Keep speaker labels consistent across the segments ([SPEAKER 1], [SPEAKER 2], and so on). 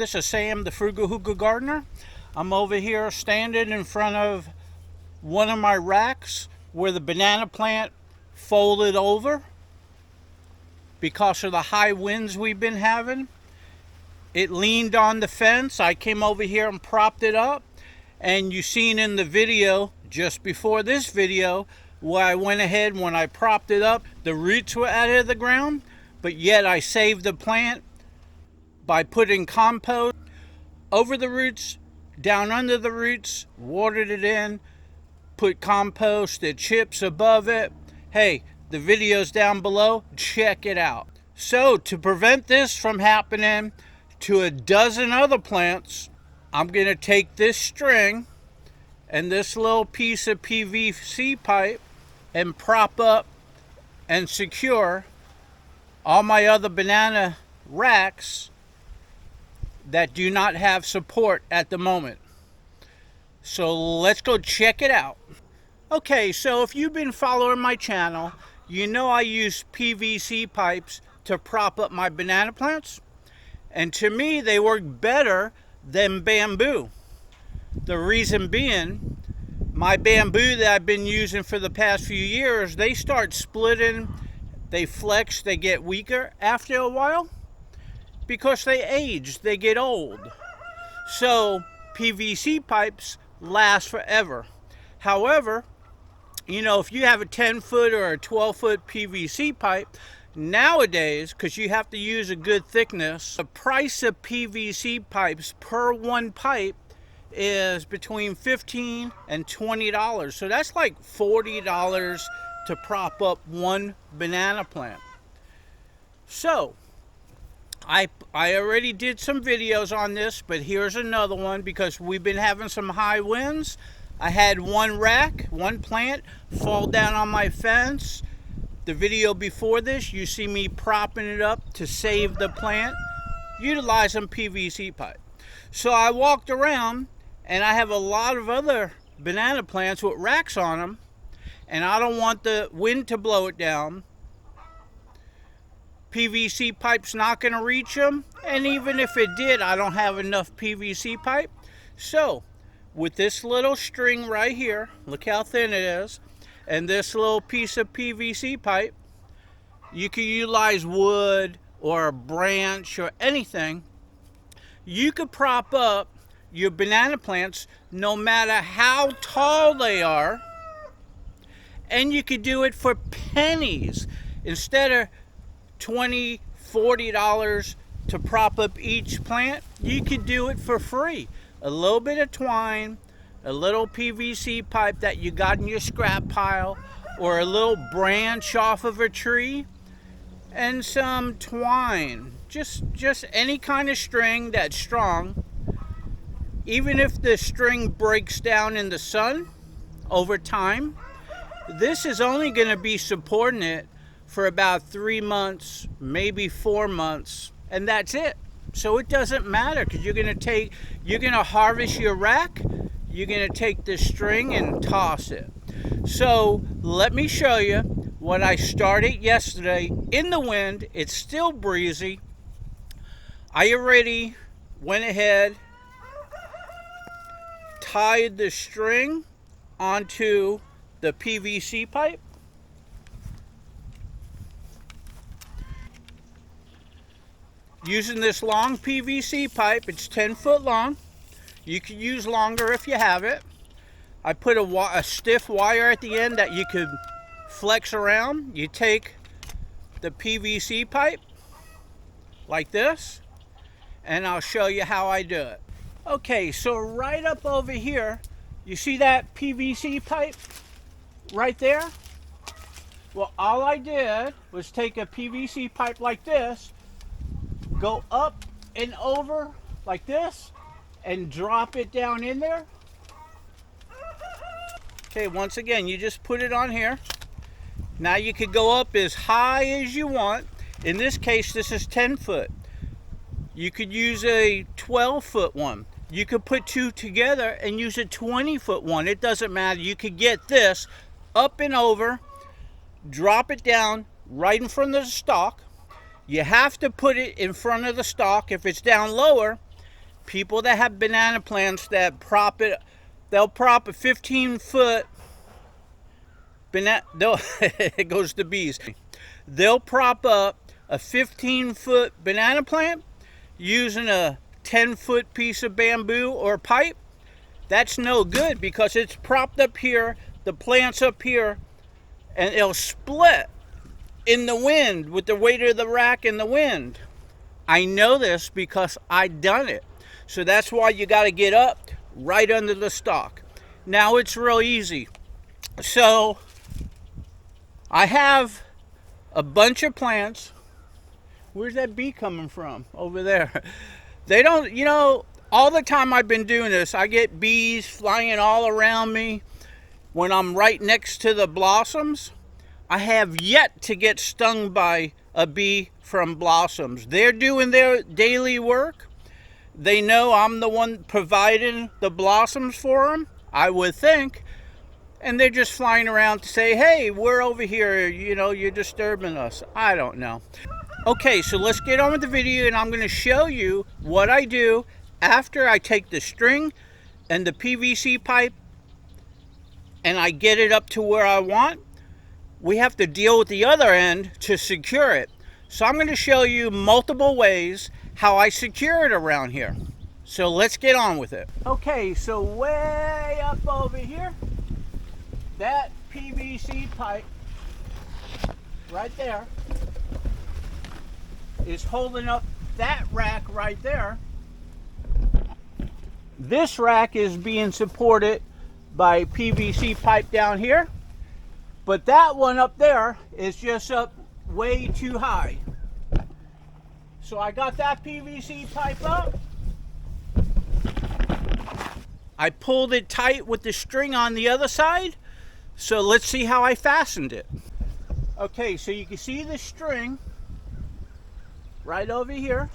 [SPEAKER 1] This is Sam, the Frugal Hugel gardener. I'm over here standing in front of one of my racks where the banana plant folded over because of the high winds we've been having. It leaned on the fence. I came over here and propped it up, and you seen in the video just before this video where I went ahead, when I propped it up, the roots were out of the ground, but yet I saved the plant by putting compost over the roots, down under the roots, watered it in, put compost, the chips above it. Hey, the video's down below, check it out. So to prevent this from happening to a dozen other plants, I'm gonna take this string and this little piece of PVC pipe and prop up and secure all my other banana racks that do not have support at the moment. So let's go check it out. Okay, so if you've been following my channel, you know I use PVC pipes to prop up my banana plants. And to me, they work better than bamboo. The reason being, my bamboo that I've been using for the past few years, they start splitting, they flex, they get weaker after a while because they age, they get old. So PVC pipes last forever. However, you know, if you have a 10-foot or a 12-foot PVC pipe, nowadays, because you have to use a good thickness, the price of PVC pipes per one pipe is between $15 and $20. So that's like $40 to prop up one banana plant. So I already did some videos on this, but here's another one because we've been having some high winds. I had one rack, one plant fall down on my fence. The video before this, you see me propping it up to save the plant, utilizing PVC pipe. So I walked around, and I have a lot of other banana plants with racks on them, and I don't want the wind to blow it down. PVC pipe's not going to reach them, and even if it did, I don't have enough PVC pipe. So with this little string right here, look how thin it is, and this little piece of PVC pipe, you can utilize wood or a branch or anything. You could prop up your banana plants no matter how tall they are, and you could do it for pennies. Instead of $20, $40 to prop up each plant, you could do it for free. A little bit of twine, a little PVC pipe that you got in your scrap pile, or a little branch off of a tree, and some twine. Just any kind of string that's strong. Even if the string breaks down in the sun over time, this is only going to be supporting it for about 3 months, maybe 4 months, and that's it. So it doesn't matter, because you're going to harvest your rack, you're going to take the string and toss it. So let me show you what I started yesterday in the wind. It's still breezy. I already went ahead, tied the string onto the PVC pipe. Using this long PVC pipe, it's 10 foot long. You can use longer if you have it. I put a stiff wire at the end that you could flex around. You take the PVC pipe like this, and I'll show you how I do it. Okay, so right up over here, you see that PVC pipe right there? Well, all I did was take a PVC pipe like this, go up and over like this, and drop it down in there. Okay, once again, you just put it on here. Now you could go up as high as you want. In this case, this is 10 foot. You could use a 12-foot one. You could put two together and use a 20-foot one. It doesn't matter. You could get this up and over, drop it down right in front of the stalk. You have to put it in front of the stalk. If it's down lower, People that have banana plants that prop it, they'll prop a 15-foot banana, it goes to bees. They'll prop up a 15-foot banana plant using a 10-foot piece of bamboo or pipe. That's no good because it's propped up here, the plant's up here, and it'll split in the wind with the weight of the rack in the wind. I know this because I done it. So that's why you got to get up right under the stalk. Now it's real easy. So I have a bunch of plants. Where's that bee coming from? Over there. They don't, you know, all the time I've been doing this, I get bees flying all around me when I'm right next to the blossoms. I have yet to get stung by a bee from blossoms. They're doing their daily work. They know I'm the one providing the blossoms for them, I would think. And they're just flying around to say, hey, we're over here, you know, you're disturbing us. I don't know. Okay, so let's get on with the video, and I'm going to show you what I do after I take the string and the PVC pipe and I get it up to where I want. We have to deal with the other end to secure it. So I'm going to show you multiple ways how I secure it around here. So let's get on with it. Okay, so way up over here, that PVC pipe right there is holding up that rack right there. This rack is being supported by PVC pipe down here, but that one up there is just up way too high. So I got that PVC pipe up. I pulled it tight with the string on the other side. So let's see how I fastened it. Okay, so you can see the string right over here.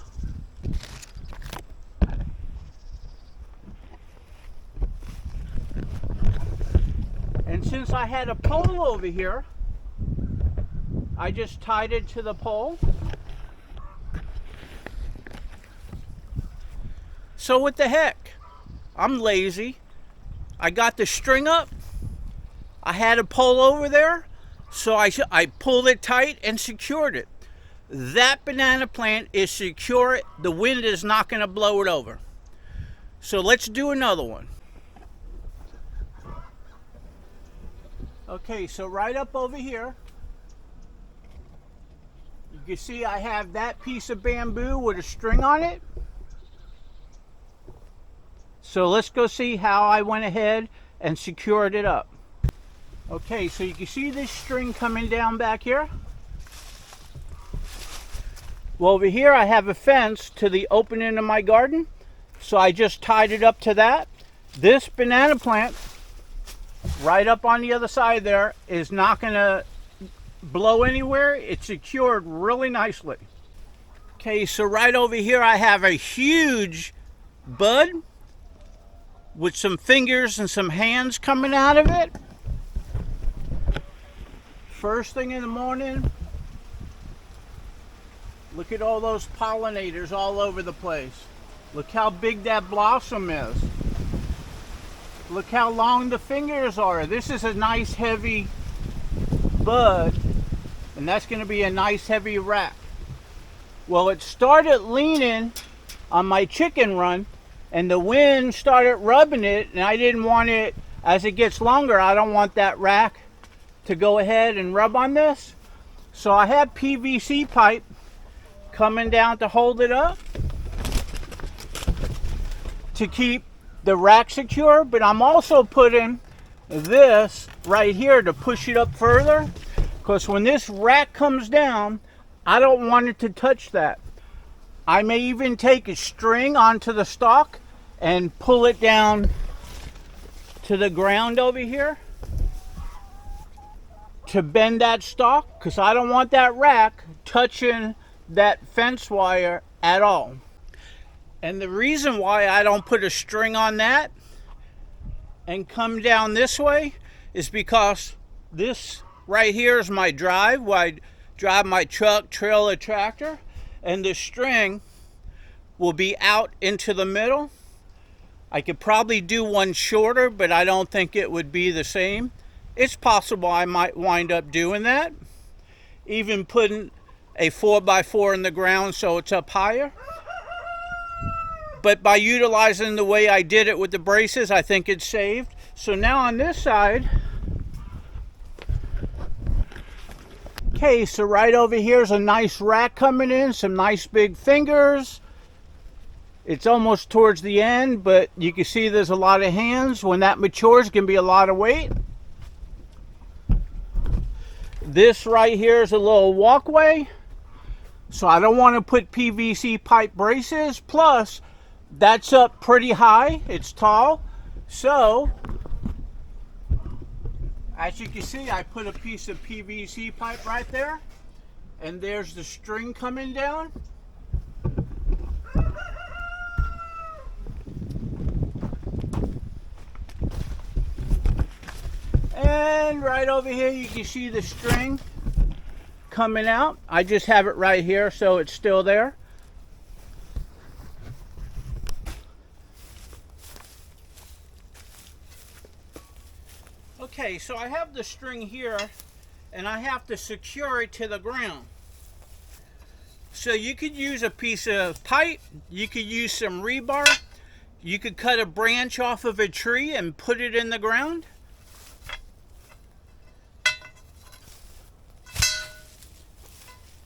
[SPEAKER 1] And since I had a pole over here, I just tied it to the pole. So what the heck? I'm lazy. I got the string up. I had a pole over there, so I pulled it tight and secured it. That banana plant is secure. The wind is not going to blow it over. So let's do another one. Okay, so right up over here, you can see I have that piece of bamboo with a string on it. So let's go see how I went ahead and secured it up. Okay, so you can see this string coming down back here. Well, over here I have a fence to the opening of my garden, so I just tied it up to that. This banana plant right up on the other side there is not going to blow anywhere. It's secured really nicely. Okay, so right over here I have a huge bud with some fingers and some hands coming out of it. First thing in the morning, look at all those pollinators all over the place. Look how big that blossom is. Look how long the fingers are. This is a nice heavy bud, and that's going to be a nice heavy rack. Well, it started leaning on my chicken run, and the wind started rubbing it, and I didn't want it, as it gets longer, I don't want that rack to go ahead and rub on this. So I have PVC pipe coming down to hold it up to keep the rack secure, but I'm also putting this right here to push it up further, because when this rack comes down, I don't want it to touch that. I may even take a string onto the stalk and pull it down to the ground over here to bend that stalk, because I don't want that rack touching that fence wire at all. And the reason why I don't put a string on that and come down this way is because this right here is my drive where I drive my truck, trailer, tractor, and the string will be out into the middle. I could probably do one shorter, but I don't think it would be the same. It's possible I might wind up doing that. Even putting a 4x4 in the ground so it's up higher. But by utilizing the way I did it with the braces, I think it's saved. So now on this side, okay, so right over here is a nice rack coming in, some nice big fingers. It's almost towards the end, but you can see there's a lot of hands. When that matures, it can be a lot of weight. This right here is a little walkway. So I don't want to put PVC pipe braces. Plus, that's up pretty high. It's tall. So, as you can see, I put a piece of PVC pipe right there. And there's the string coming down. And right over here you can see the string coming out. I just have it right here so it's still there. Okay, so I have the string here and I have to secure it to the ground. So you could use a piece of pipe, you could use some rebar, you could cut a branch off of a tree and put it in the ground.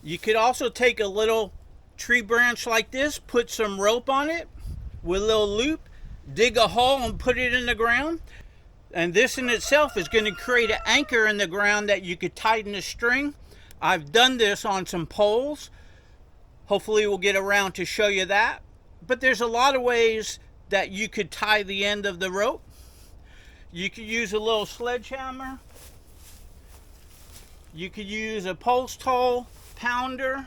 [SPEAKER 1] You could also take a little tree branch like this, put some rope on it with a little loop, dig a hole and put it in the ground. And this in itself is going to create an anchor in the ground that you could tighten the string. I've done this on some poles. Hopefully we'll get around to show you that. But there's a lot of ways that you could tie the end of the rope. You could use a little sledgehammer. You could use a post hole pounder.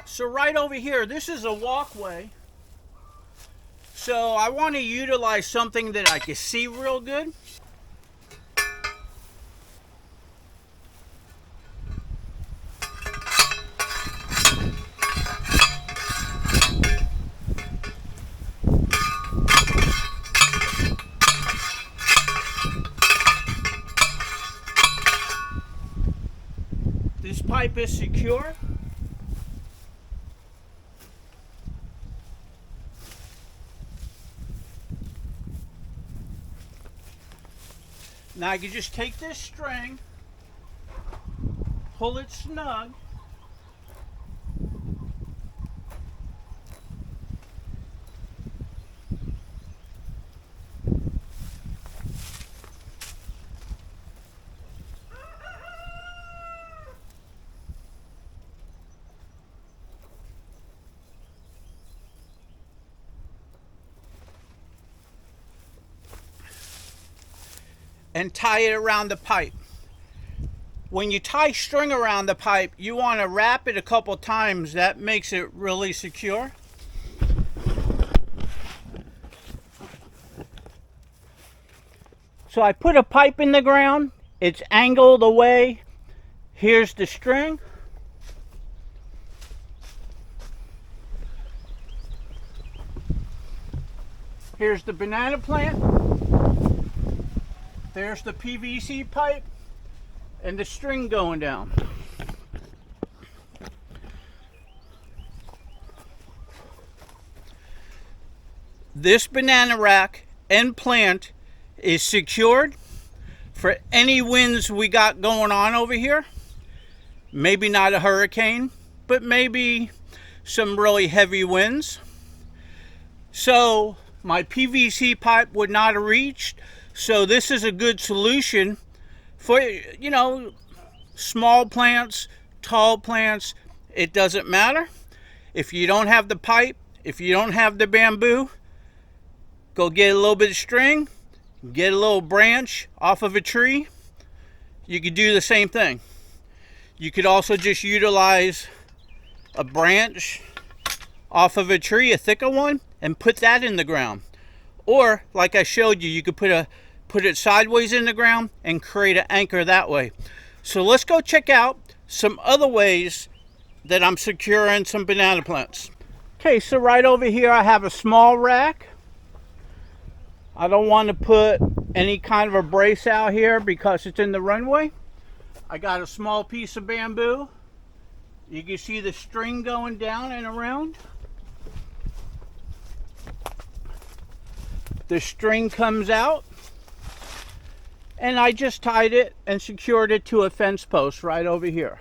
[SPEAKER 1] So right over here, this is a walkway. So I want to utilize something that I can see real good. This pipe is secure. Now I can just take this string, pull it snug, and tie it around the pipe. When you tie string around the pipe, you want to wrap it a couple times. That makes it really secure. So I put a pipe in the ground. It's angled away. Here's the string. Here's the banana plant. There's the PVC pipe and the string going down. This banana rack and plant is secured for any winds we got going on over here. Maybe not a hurricane, but maybe some really heavy winds. So my PVC pipe would not have reached. So this is a good solution for, you know, small plants, tall plants. It doesn't matter. If you don't have the pipe, if you don't have the bamboo, go get a little bit of string, get a little branch off of a tree. You could do the same thing. You could also just utilize a branch off of a tree, a thicker one, and put that in the ground. Or, like I showed you, you could put it sideways in the ground and create an anchor that way. So let's go check out some other ways that I'm securing some banana plants. Okay, so right over here I have a small rack. I don't want to put any kind of a brace out here because it's in the runway. I got a small piece of bamboo. You can see the string going down and around. The string comes out, and I just tied it and secured it to a fence post right over here.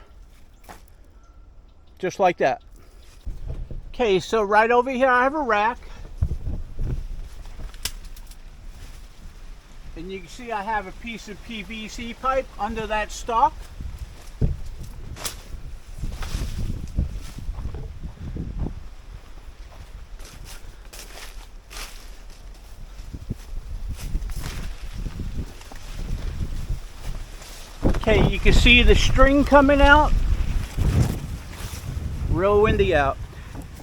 [SPEAKER 1] Just like that. Okay, so right over here I have a rack. And you can see I have a piece of PVC pipe under that stalk. Okay, you can see the string coming out. Real windy out.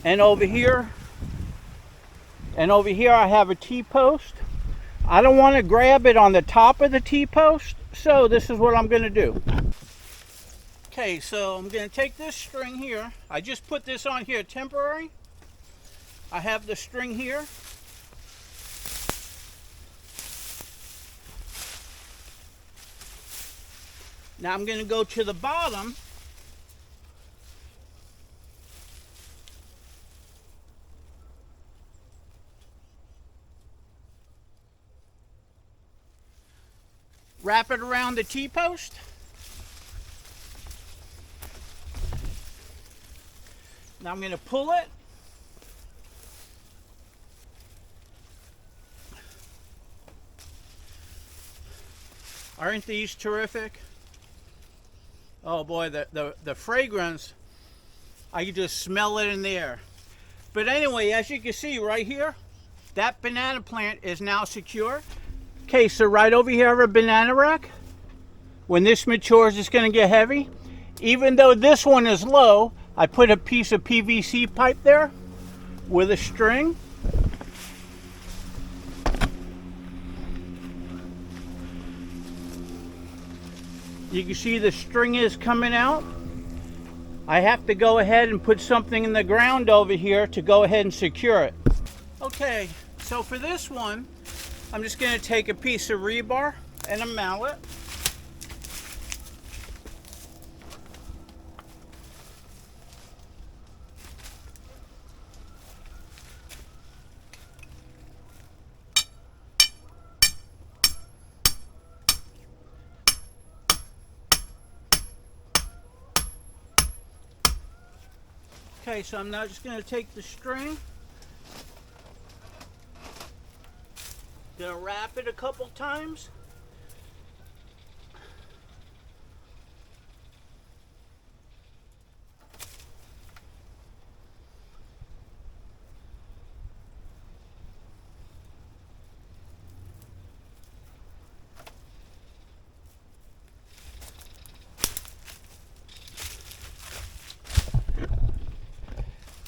[SPEAKER 1] And over here I have a T-post. I don't want to grab it on the top of the T-post, so this is what I'm going to do. Okay, so I'm going to take this string here. I just put this on here temporary. I have the string here. Now I'm going to go to the bottom. Wrap it around the T-post. Now I'm going to pull it. Aren't these terrific? Oh boy, the fragrance, I can just smell it in the air. But anyway, as you can see right here, that banana plant is now secure. Okay, so right over here I have a banana rack. When this matures, it's going to get heavy. Even though this one is low, I put a piece of PVC pipe there with a string. You can see the string is coming out. I have to go ahead and put something in the ground over here to go ahead and secure it. Okay, so for this one, I'm just going to take a piece of rebar and a mallet. Okay, so I'm now just going to take the string, gonna wrap it a couple times.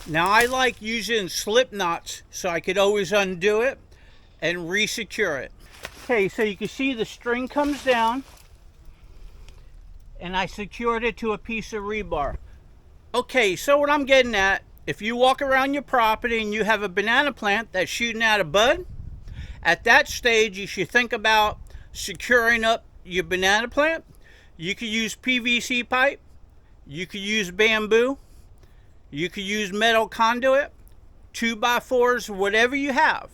[SPEAKER 1] Now I like using slip knots so I could always undo it and re-secure it. Okay, so you can see the string comes down and I secured it to a piece of rebar. Okay, so what I'm getting at, if you walk around your property and you have a banana plant that's shooting out a bud, at that stage you should think about securing up your banana plant. You could use PVC pipe, you could use bamboo, you could use metal conduit, 2x4s, whatever you have.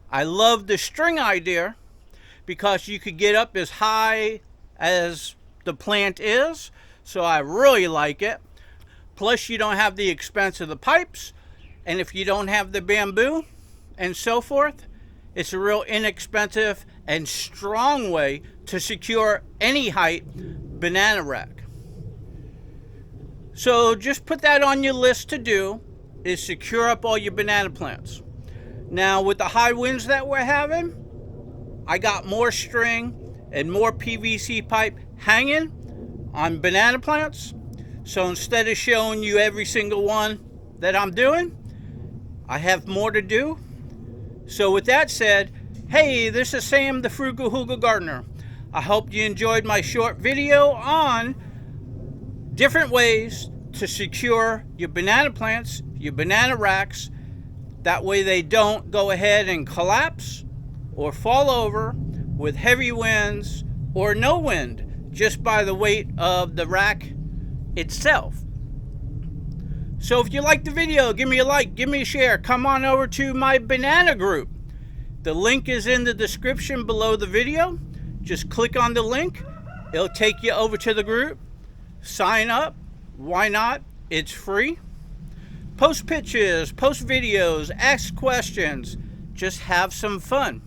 [SPEAKER 1] I love the string idea because you could get up as high as the plant is, so I really like it. Plus you don't have the expense of the pipes, and if you don't have the bamboo and so forth, it's a real inexpensive and strong way to secure any height banana rack. So just put that on your list to do, is secure up all your banana plants. Now with the high winds that we're having, I got more string and more PVC pipe hanging on banana plants. So instead of showing you every single one that I'm doing, I have more to do. So with that said, hey, this is Sam the Frugal Hugel Gardener. I hope you enjoyed my short video on different ways to secure your banana plants, your banana racks. That way they don't go ahead and collapse or fall over with heavy winds or no wind, just by the weight of the rack itself. So if you like the video, give me a like, give me a share. Come on over to my banana group. The link is in the description below the video. Just click on the link. It'll take you over to the group. Sign up. Why not? It's free. Post pictures, post videos, ask questions. Just have some fun.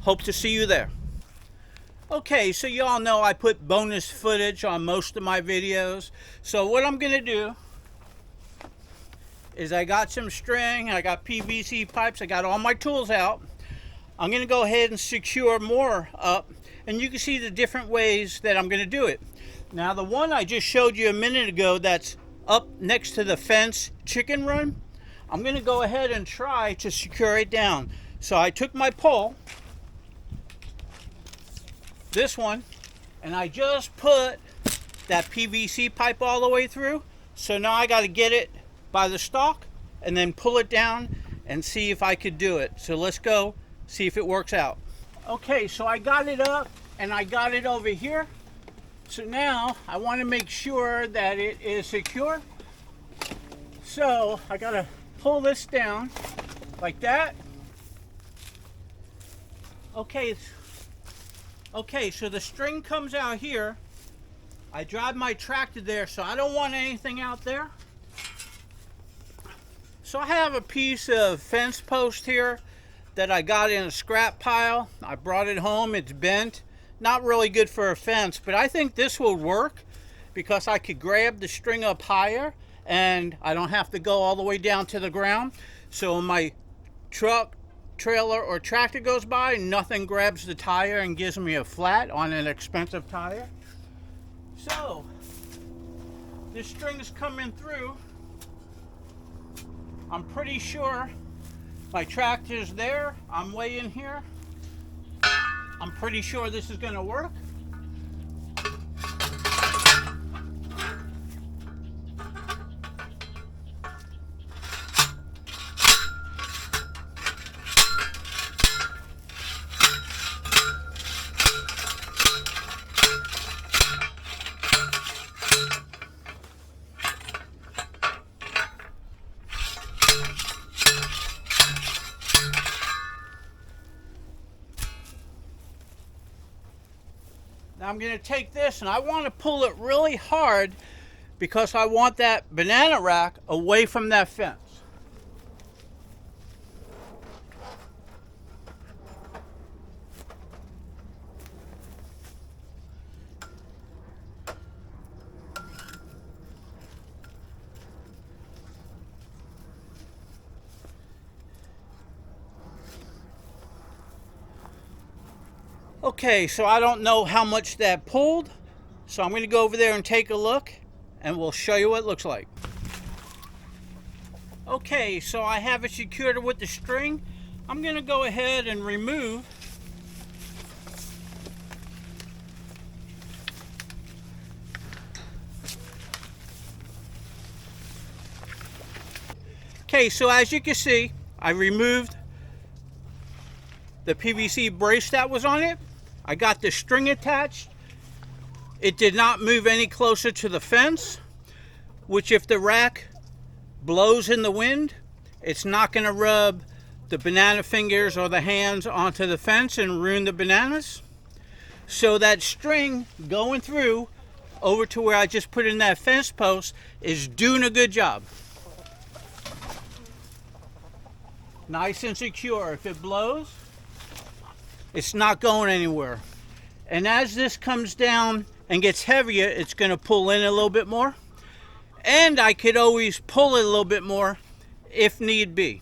[SPEAKER 1] Hope to see you there. Okay, so you all know I put bonus footage on most of my videos. So what I'm gonna do is I got some string, I got PVC pipes, I got all my tools out. I'm gonna go ahead and secure more up, and you can see the different ways that I'm gonna do it. Now the one I just showed you a minute ago that's up next to the fence chicken run, I'm gonna go ahead and try to secure it down. So I took my pole, this one, and I just put that PVC pipe all the way through. So now I got to get it by the stalk and then pull it down and see if I could do it. So let's go see if it works out. Okay, so I got it up and I got it over here. So now I want to make sure that it is secure. So I got to pull this down like that. Okay, so the string comes out here. I drive my tractor there, so I don't want anything out there. So I have a piece of fence post here that I got in a scrap pile. I brought it home, it's bent. Not really good for a fence, but I think this will work because I could grab the string up higher and I don't have to go all the way down to the ground. So when my truck, trailer, or tractor goes by, nothing grabs the tire and gives me a flat on an expensive tire. So this string is coming through. I'm pretty sure my tractor's there. I'm way in here. I'm pretty sure this is going to work. Now I'm going to take this and I want to pull it really hard because I want that banana rack away from that fence. Okay, so I don't know how much that pulled, so I'm going to go over there and take a look and we'll show you what it looks like. Okay, so I have it secured with the string. I'm going to go ahead and remove Okay, so as you can see, I removed the PVC brace that was on it. I got the string attached. It did not move any closer to the fence, which if the rack blows in the wind, it's not going to rub the banana fingers or the hands onto the fence and ruin the bananas. So that string going through over to where I just put in that fence post is doing a good job. Nice and secure. If it blows, it's not going anywhere. And as this comes down and gets heavier, it's going to pull in a little bit more. And I could always pull it a little bit more if need be.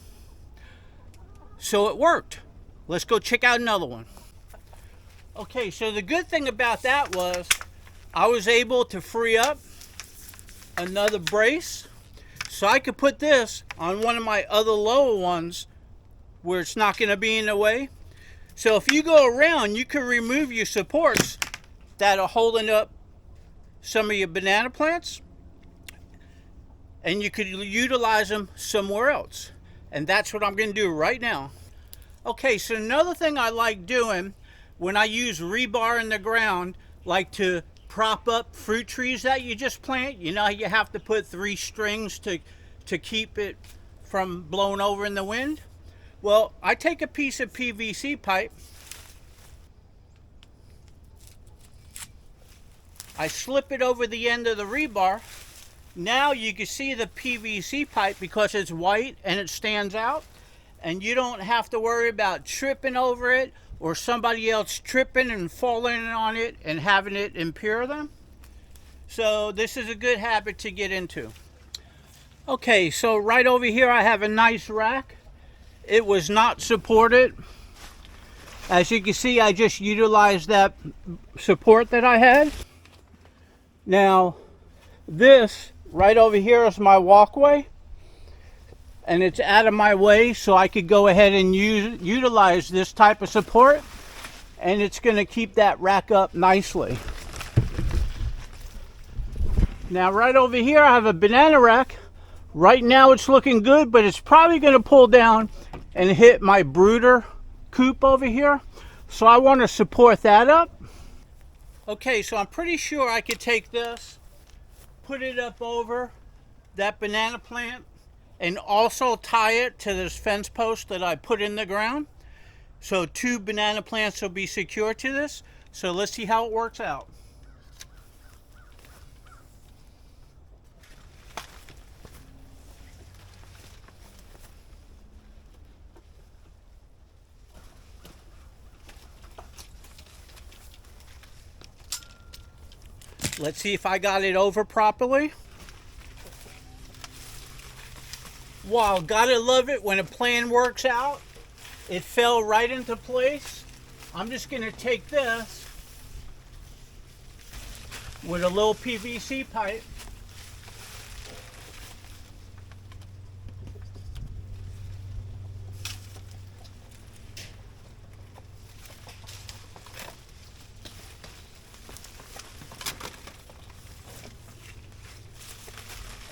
[SPEAKER 1] So it worked. Let's go check out another one. Okay, so the good thing about that was I was able to free up another brace. So I could put this on one of my other lower ones where it's not going to be in the way. So if you go around, you can remove your supports that are holding up some of your banana plants and you could utilize them somewhere else. And that's what I'm going to do right now. Okay, so another thing I like doing when I use rebar in the ground, like to prop up fruit trees that you just plant. You know, you have to put 3 strings to keep it from blowing over in the wind. Well, I take a piece of PVC pipe, I slip it over the end of the rebar. Now you can see the PVC pipe because it's white and it stands out, and you don't have to worry about tripping over it or somebody else tripping and falling on it and having it impure them. So this is a good habit to get into. Okay, so right over here I have a nice rack. It was not supported. As you can see, I just utilized that support that I had. Now this right over here is my walkway, and it's out of my way, so I could go ahead and utilize this type of support, and it's going to keep that rack up nicely. Now right over here I have a banana rack. Right now it's looking good, but it's probably going to pull down and hit my brooder coop over here, so I want to support that up. Okay, so I'm pretty sure I could take this, put it up over that banana plant, and also tie it to this fence post that I put in the ground. So 2 banana plants will be secure to this. So let's see how it works out. Let's see if I got it over properly. Wow, gotta love it when a plan works out. It fell right into place. I'm just gonna take this with a little PVC pipe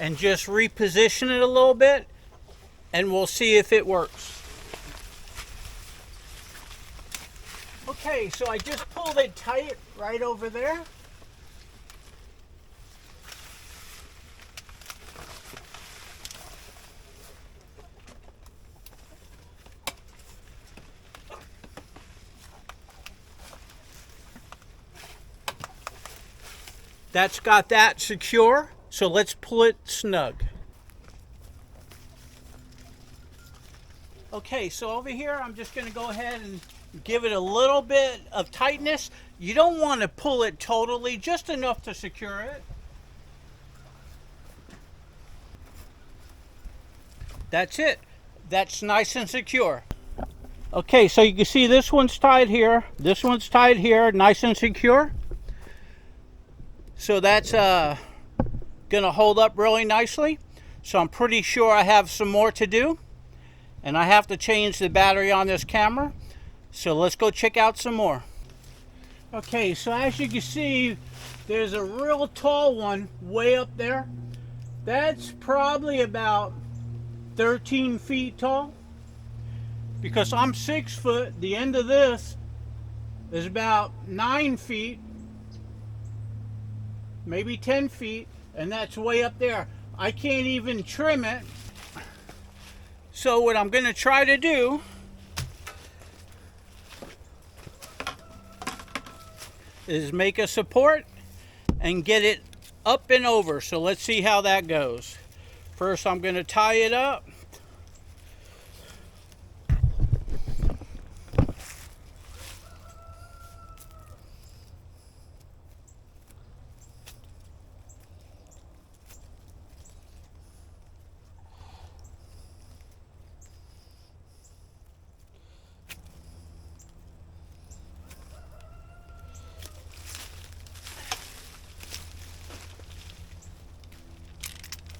[SPEAKER 1] and just reposition it a little bit, and we'll see if it works. Okay, so I just pulled it tight right over there. That's got that secure. So let's pull it snug. Okay, so over here I'm just going to go ahead and give it a little bit of tightness. You don't want to pull it totally, just enough to secure it. That's it. That's nice and secure. Okay, so you can see this one's tied here, this one's tied here, nice and secure. So that's gonna hold up really nicely. So I'm pretty sure I have some more to do, and I have to change the battery on this camera. So let's go check out some more. Okay, so as you can see, there's a real tall one way up there. That's probably about 13 feet tall. Because I'm 6 foot, the end of this is about 9 feet, maybe 10 feet. And that's way up there. I can't even trim it. So what I'm going to try to do is make a support and get it up and over. So let's see how that goes. First I'm going to tie it up.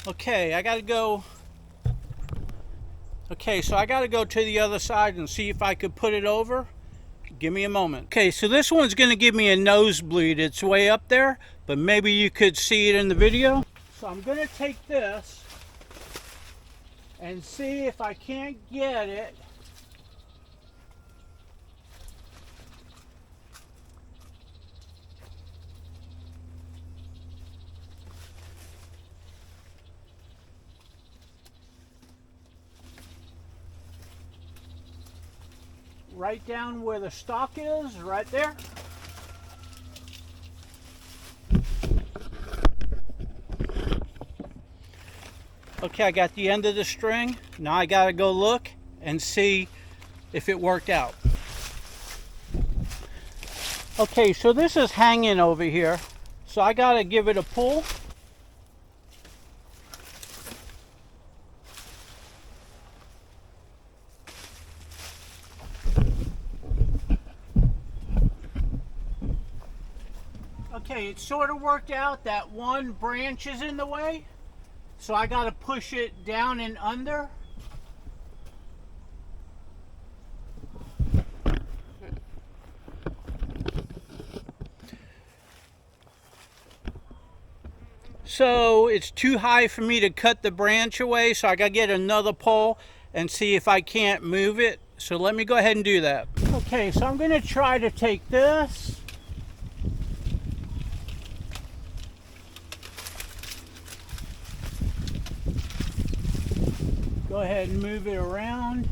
[SPEAKER 1] Okay, I gotta go. Okay, so I gotta go to the other side and see if I could put it over Give me a moment. Okay, so this one's going to give me a nosebleed. It's way up there, but maybe you could see it in the video. So I'm going to take this and see if I can't get it right down where the stalk is, right there. Okay, I got the end of the string. Now I gotta go look and see if it worked out. Okay, so this is hanging over here. So I gotta give it a pull. Okay, it sort of worked out. That one branch is in the way, so I got to push it down and under. So it's too high for me to cut the branch away, so I got to get another pole and see if I can't move it. So let me go ahead and do that. Okay, so I'm going to try to take this. Go ahead and move it around.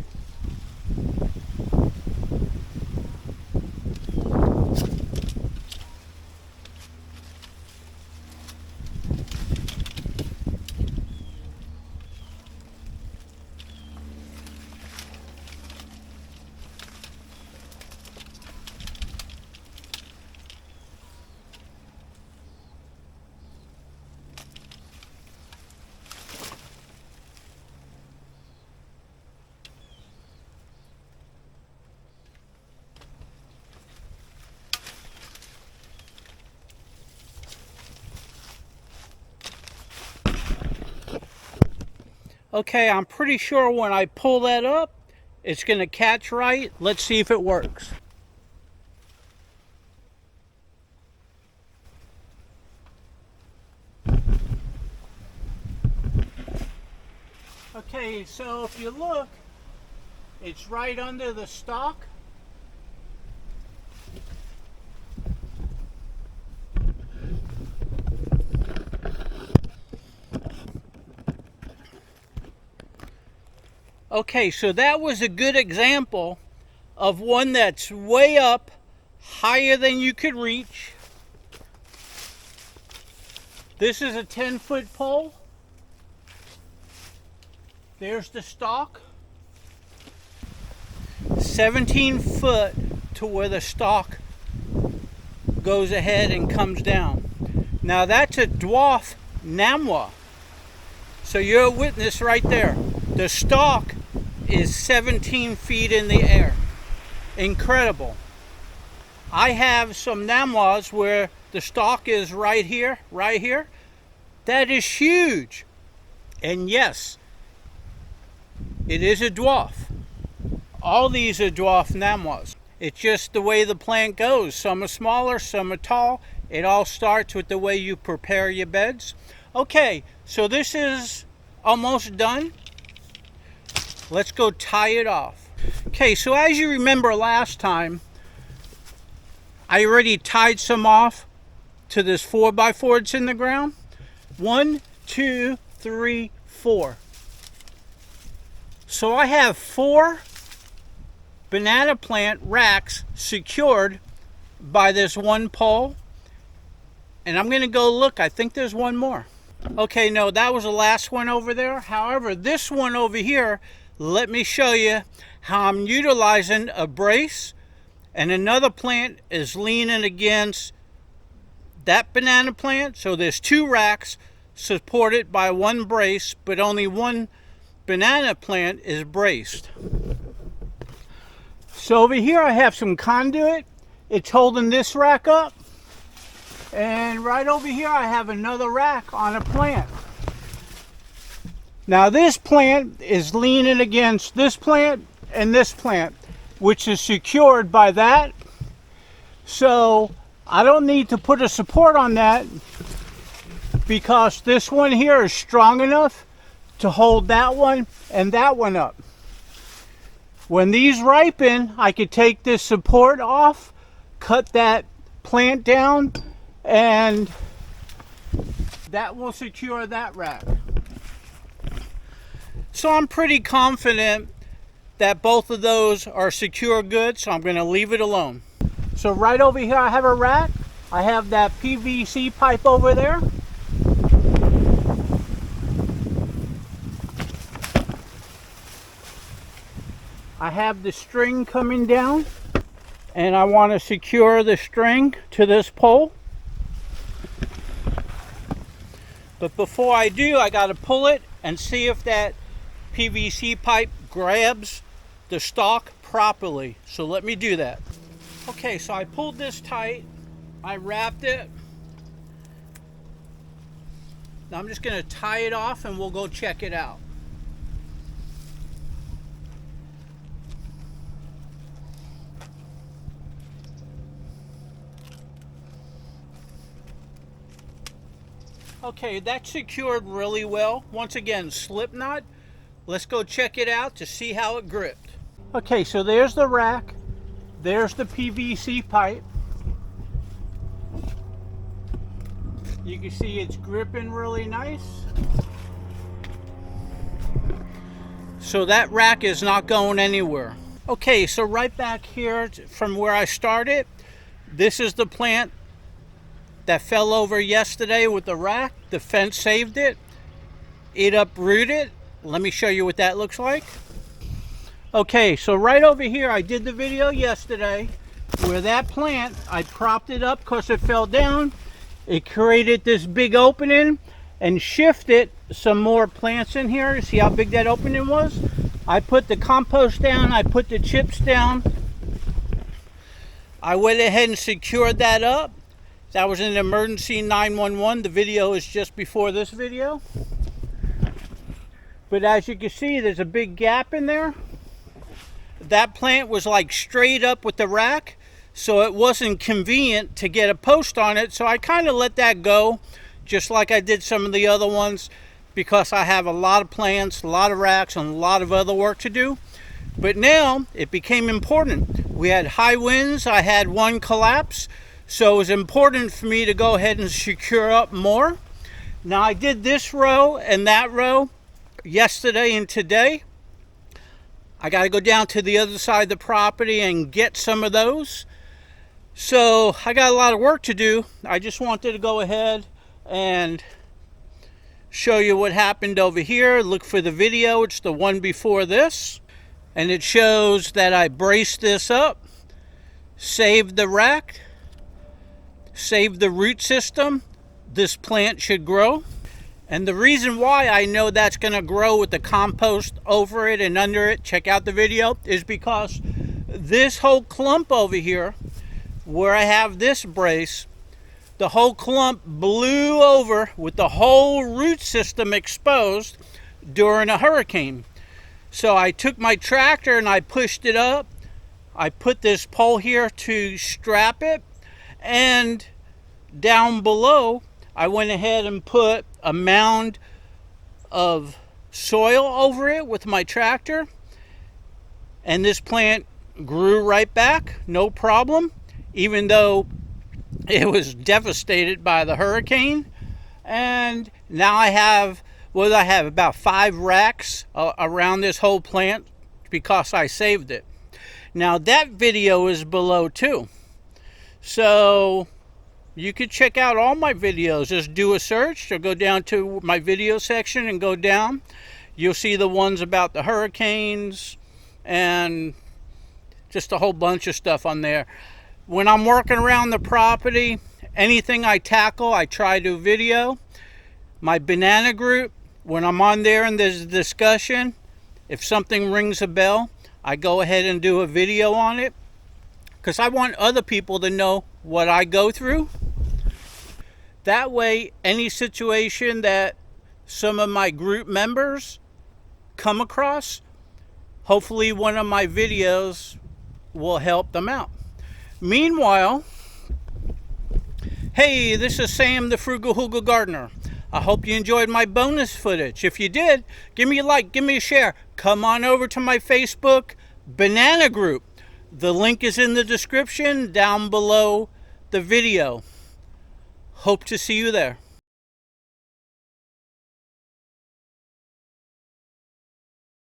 [SPEAKER 1] Okay, I'm pretty sure when I pull that up, it's going to catch right. Let's see if it works. Okay, so if you look, it's right under the stalk. Okay, so that was a good example of one that's way up, higher than you could reach. This is a 10-foot pole. There's the stalk. 17 foot to where the stalk goes ahead and comes down. Now that's a dwarf Namwa. So you're a witness right there. The stalk is 17 feet in the air. Incredible. I have some Namwas where the stalk is right here, right here. That is huge. And yes, it is a dwarf. All these are dwarf Namwas. It's just the way the plant goes. Some are smaller, some are tall. It all starts with the way you prepare your beds. Okay, so this is almost done. Let's go tie it off. Okay, so as you remember last time, I already tied some off to this 4x4 that's in the ground. 1, 2, 3, 4. So I have 4 banana plant racks secured by this one pole. And I'm gonna go look, I think there's one more. Okay, no, that was the last one over there. However, this one over here, let me show you how I'm utilizing a brace, and another plant is leaning against that banana plant. So there's 2 racks supported by one brace, but only one banana plant is braced. So over here I have some conduit. It's holding this rack up. And right over here I have another rack on a plant. Now this plant is leaning against this plant and this plant. which is secured by that. So I don't need to put a support on that because this one here is strong enough to hold that one and that one up. When these ripen, I could take this support off, cut that plant down, and that will secure that rack. So I'm pretty confident that both of those are secure good, so I'm going to leave it alone. So right over here I have a rack. I have that PVC pipe over there. I have the string coming down, and I want to secure the string to this pole. But before I do, I got to pull it and see if that PVC pipe grabs the stalk properly. So let me do that. Okay, so I pulled this tight, I wrapped it. Now I'm just going to tie it off and we'll go check it out. Okay, that's secured really well. Once again, slip knot. Let's go check it out to see how it gripped. Okay, so there's the rack. There's the PVC pipe. You can see it's gripping really nice. So that rack is not going anywhere. Okay, so right back here from where I started, this is the plant that fell over yesterday with the rack. The fence saved it. It uprooted. Let me show you what that looks like. Okay, so right over here, I did the video yesterday where that plant, I propped it up because it fell down. It created this big opening and shifted some more plants in here. See how big that opening was? I put the compost down, I put the chips down. I went ahead and secured that up. That was an emergency 911. The video is just before this video. But as you can see, there's a big gap in there. That plant was like straight up with the rack, so it wasn't convenient to get a post on it. So I kind of let that go, just like I did some of the other ones, because I have a lot of plants, a lot of racks, and a lot of other work to do. But now it became important. We had high winds. I had one collapse. So it was important for me to go ahead and secure up more. Now I did this row and that row yesterday and today. I got to go down to the other side of the property and get some of those. So I got a lot of work to do. I just wanted to go ahead and show you what happened over here. Look for the video. It's the one before this. And it shows that I braced this up, saved the rack, save the root system. This plant should grow. And the reason why I know that's going to grow with the compost over it and under it, check out the video, is because this whole clump over here, where I have this brace, the whole clump blew over with the whole root system exposed during a hurricane. So I took my tractor and I pushed it up. I put this pole here to strap it. And down below, I went ahead and put a mound of soil over it with my tractor. And this plant grew right back, no problem, even though it was devastated by the hurricane. And now I have, what do I have, about 5 racks around this whole plant because I saved it. Now that video is below too. So you could check out all my videos. Just do a search or go down to my video section and go down. You'll see the ones about the hurricanes and just a whole bunch of stuff on there. When I'm working around the property, anything I tackle, I try to video. My banana group, when I'm on there and there's a discussion, if something rings a bell, I go ahead and do a video on it because I want other people to know what I go through. That way, any situation that some of my group members come across, hopefully one of my videos will help them out. Meanwhile, hey, this is Sam the Frugal Hugel Gardener. I hope you enjoyed my bonus footage. If you did, give me a like, give me a share. Come on over to my Facebook banana group. The link is in the description down below the video. Hope to see you there.